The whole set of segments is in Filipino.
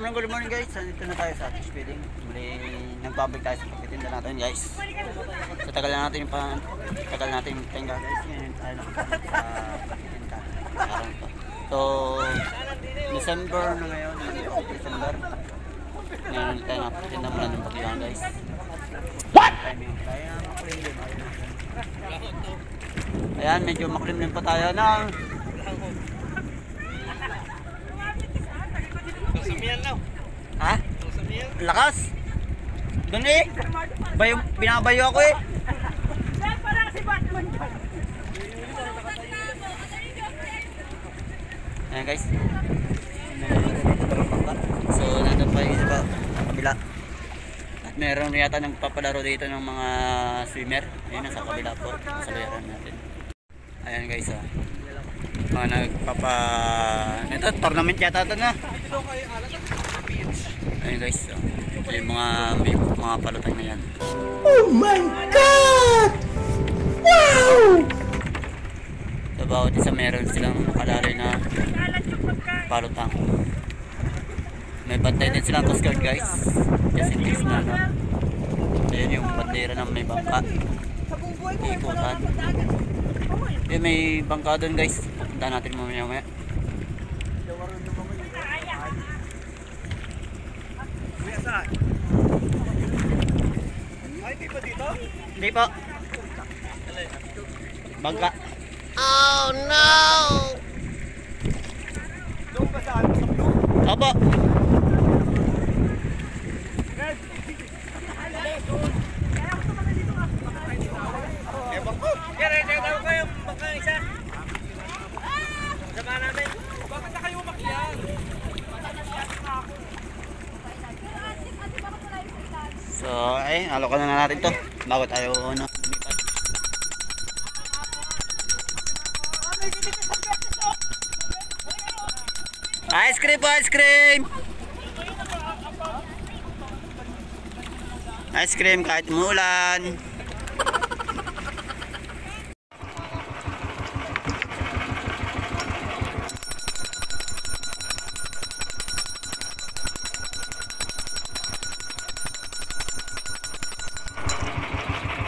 good morning guys. Nandito na tayo sa fish feeding. Muli nagbabalik tayo sa pagtitinda natin guys. So tagal natin yung tenga guys. Ngayon tayo nakapagtitinda sa pagtitinda. Araw to. So December na ngayon. December. Ngayon tayo nakapagtitinda mula ng pagtitinda guys. What? Kaya makulim din. Ayan, medyo makulim din pa tayo na. Ha? Lakas? Doon eh. Binabayo ako eh. Ayan guys. So nandun pa yung iba kabila. At meron yata nagpapalaro dito ng mga swimmer. Ayan nasa kabila po. Sa bayaran natin. Ayan guys oh. Mga ito tournament yata ito na. Ayan guys oh. Ito yung mga palutang na yan. Oh my God! Wow! So bawat isa meron silang nakalari na palutang. May bantay din silang Coast Guard guys. Just in case na no. Ayan yung bandera na may bangka. Ikutan. Ayan may bangka doon guys. Punta natin mamaya. Ay, di ba dito? Hindi po. Bangka. Oh no! Doon ba saan? Sa blue? Opo. Ewan ko. Kaya ko yung bangka isa. Sama namin. Bakit na kayo umakyat? So, ay, alokan na natin to. Bago tayo, ano, lumipat. Ice cream po, ice cream! Ice cream kahit umulan.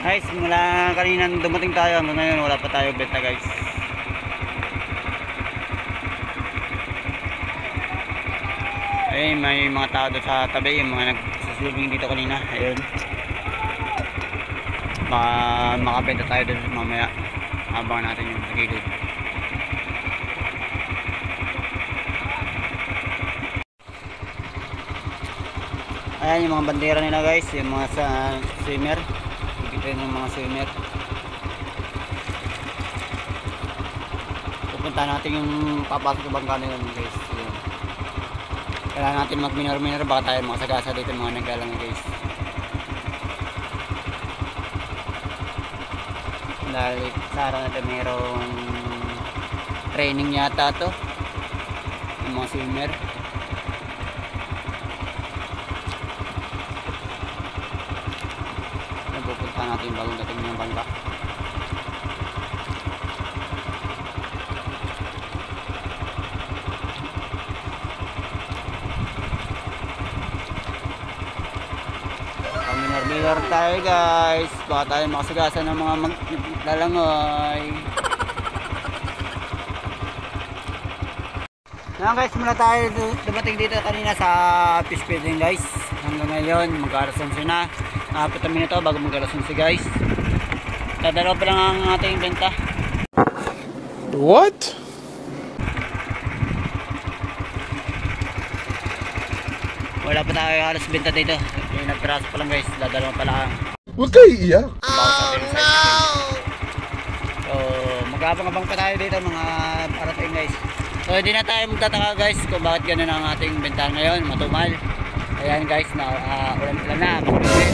Guys, mula kanina dumating tayo hanggang ngayon wala pa tayo benta guys. Ay, may mga tao doon sa tabi, yung mga nagsaslubing dito kanina. Ayun. Makabenta tayo doon mamaya. Habang natin yung gilid. Ayan yung mga bandera nila guys, yung mga sa swimmer. Ito yung mga swimmer. Pupunta natin yung papasok sa bangka na yun guys. Yun. Kailangan natin mag-minor baka tayo makasagasa dito mga naglalang guys. Dahil sa araw na ito mayroong training yata to yung mga swimmer. Pupunta natin bagong dating ng bangka. Minor tayo guys. Baka tayo makasagasa ng mga maglalangoy. Yan guys, mula tayo dumating dito kanina sa fish feeding guys. Hanggang ngayon mag-alas 11 na. 4 minuto bago mag-alas 11 guys. Dadalaw pa lang ang ating benta. What? Wala pa tayo halos benta dito. Yung nagtraso pa lang guys. Dadalaw pa lang. Huwag kayo iiyak. Oh no! So mag-abang-abang pa tayo dito mga parating guys. So hindi na tayo magtataka guys kung bakit ganun ang ating bentahan ngayon. Matumal. Ayan guys, ulan-ulan na. Makulit.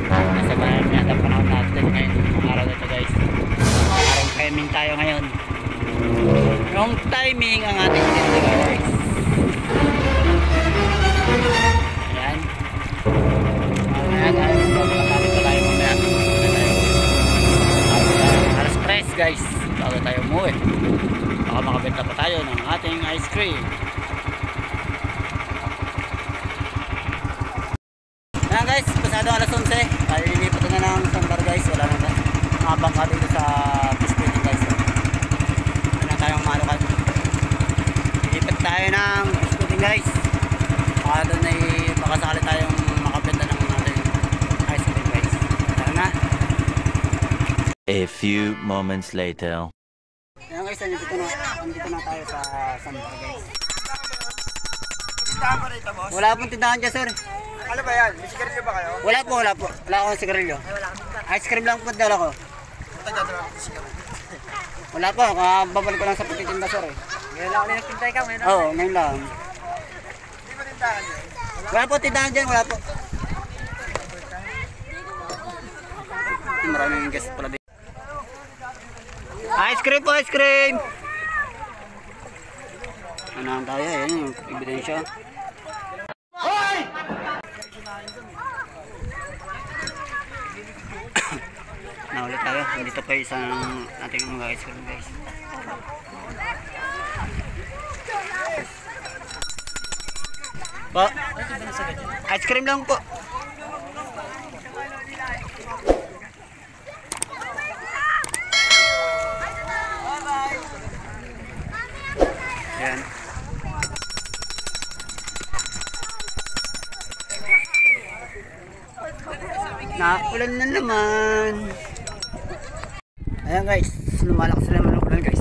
Nasa bayan na ang panahon natin ngayon. Ang araw na ito guys. Araw timing tayo ngayon. Yung timing ang ating dito guys. Ayan. Ayan tayo. Magkakapit pa tayo mamaya. Alas 3 guys. Bago tayo umuwi. Baka makabenta pa tayo ng ating ice cream. alas 11. Tayo lilipat na ng Sambar guys. Wala na ba? Mga bangka dito sa Pispitin guys. Wala na tayong malukan. Lilipat tayo ng Pispitin guys. Baka doon ay makasakali tayong makabenta ng ating ice cream guys. Tara na. A few moments later. Ayan guys, nandito na tayo sa Sambar guys. Tindahan pa rito, boss. Wala pong tindahan dyan sir. Ano ba yan? May sigarilyo ba kayo? Wala po. Wala akong sigarilyo. Ice cream lang po dala ko. Punta dyan naman ang sigarilyo. Wala po, babalik ko lang sa pagtitinda sir eh. Ngayon lang ulit nagtintay ka, ngayon. Oo, ngayon lang. Hindi ba tindahan yun? Wala po tindahan dyan, wala po. Maraming guest pala dito. Ice cream po, ice cream! Anahan tayo, ayan yung ebidensya. Hoy! Naulit tayo, dito pa isang ating mga ice cream guys. Po, ice cream lang po. Ayan. Naulan na naman. Ayan guys, lumalakas na naman ang ulan guys.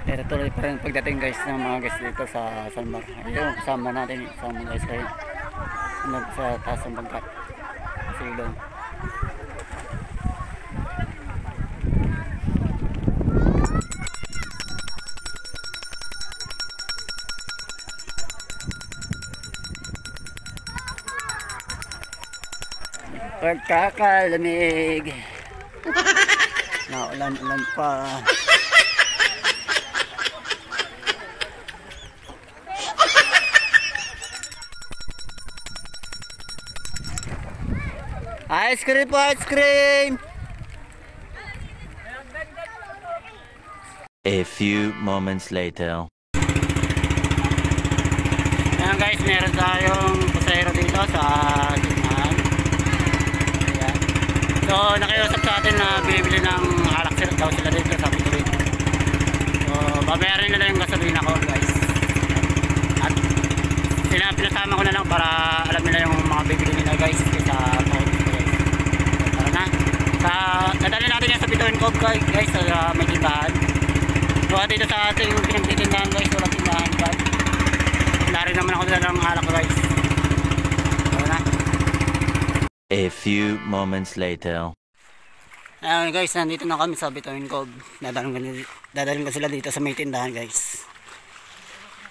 Pero tuloy pa rin pagdating guys ng mga guys dito sa Sambar. Ayun, kasama natin sama guys kayo. Sa taas ng bangkat. Sa ilong. Pagkakalamig. Naulan-ulan pa. Ice cream po, ice cream! A few moments later. Ayan guys, meron tayong pasahero dito sa tindahan. Ayan. So, nakiusap sa atin na bibili ng alak daw sila dito sa Pituit. So, babayarin nila yung gasolina ko guys. At pinasama ko na lang para alam nila yung mga bibili nila guys. Sa tara na. Nadali natin yan sa Bituin Cove guys sa may tindahan. So, dito sa ating pinagtitindahan guys, walang tindahan guys. Lari naman ako dala ng alak guys. Tara na. A few moments later. Ayan guys, nandito na kami sa Bituin Cove. Dadalhin ko sila dito sa may tindahan guys.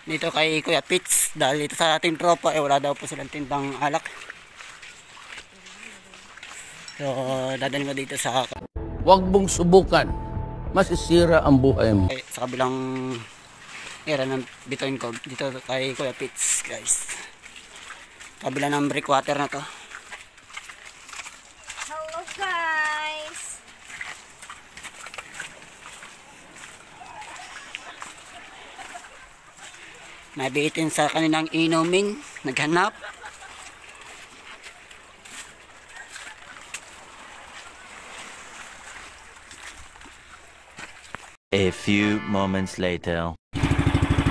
Dito kay Kuya Pitts. Dahil dito sa ating tropa, wala daw po silang tindang alak. So, dadalhin ko dito sa Huwag mong subukan. Masisira ang buhay mo. sa kabilang era ng Bituin Cove. Dito kay Kuya Pitts guys. Kabila ng breakwater na to. Hello guys! Nabitin sa kanilang inumin. Naghanap. A few moments later.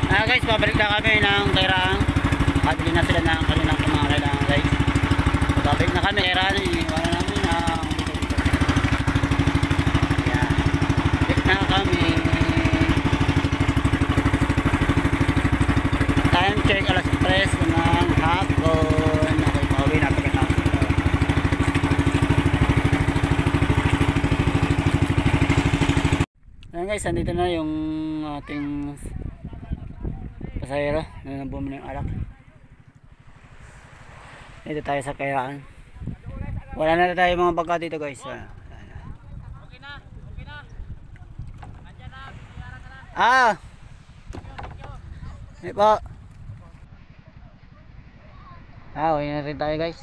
Guys, pabalik na kami ng Kairaan. Kabili na sila ng kanilang mga kailangan guys. So, babalik na kami Kairaan. Iwan na namin ang dito. Yan. Balik na kami. Time check alas 3 ng hapon. Okay, pauwi na pagkatapos. Ayan guys, andito na yung ating pasahero na bumili ng alak. Dito tayo sa Kairaan. Wala na tayo mga bangka dito guys. Okay na. Hindi po. Okay na rin tayo guys.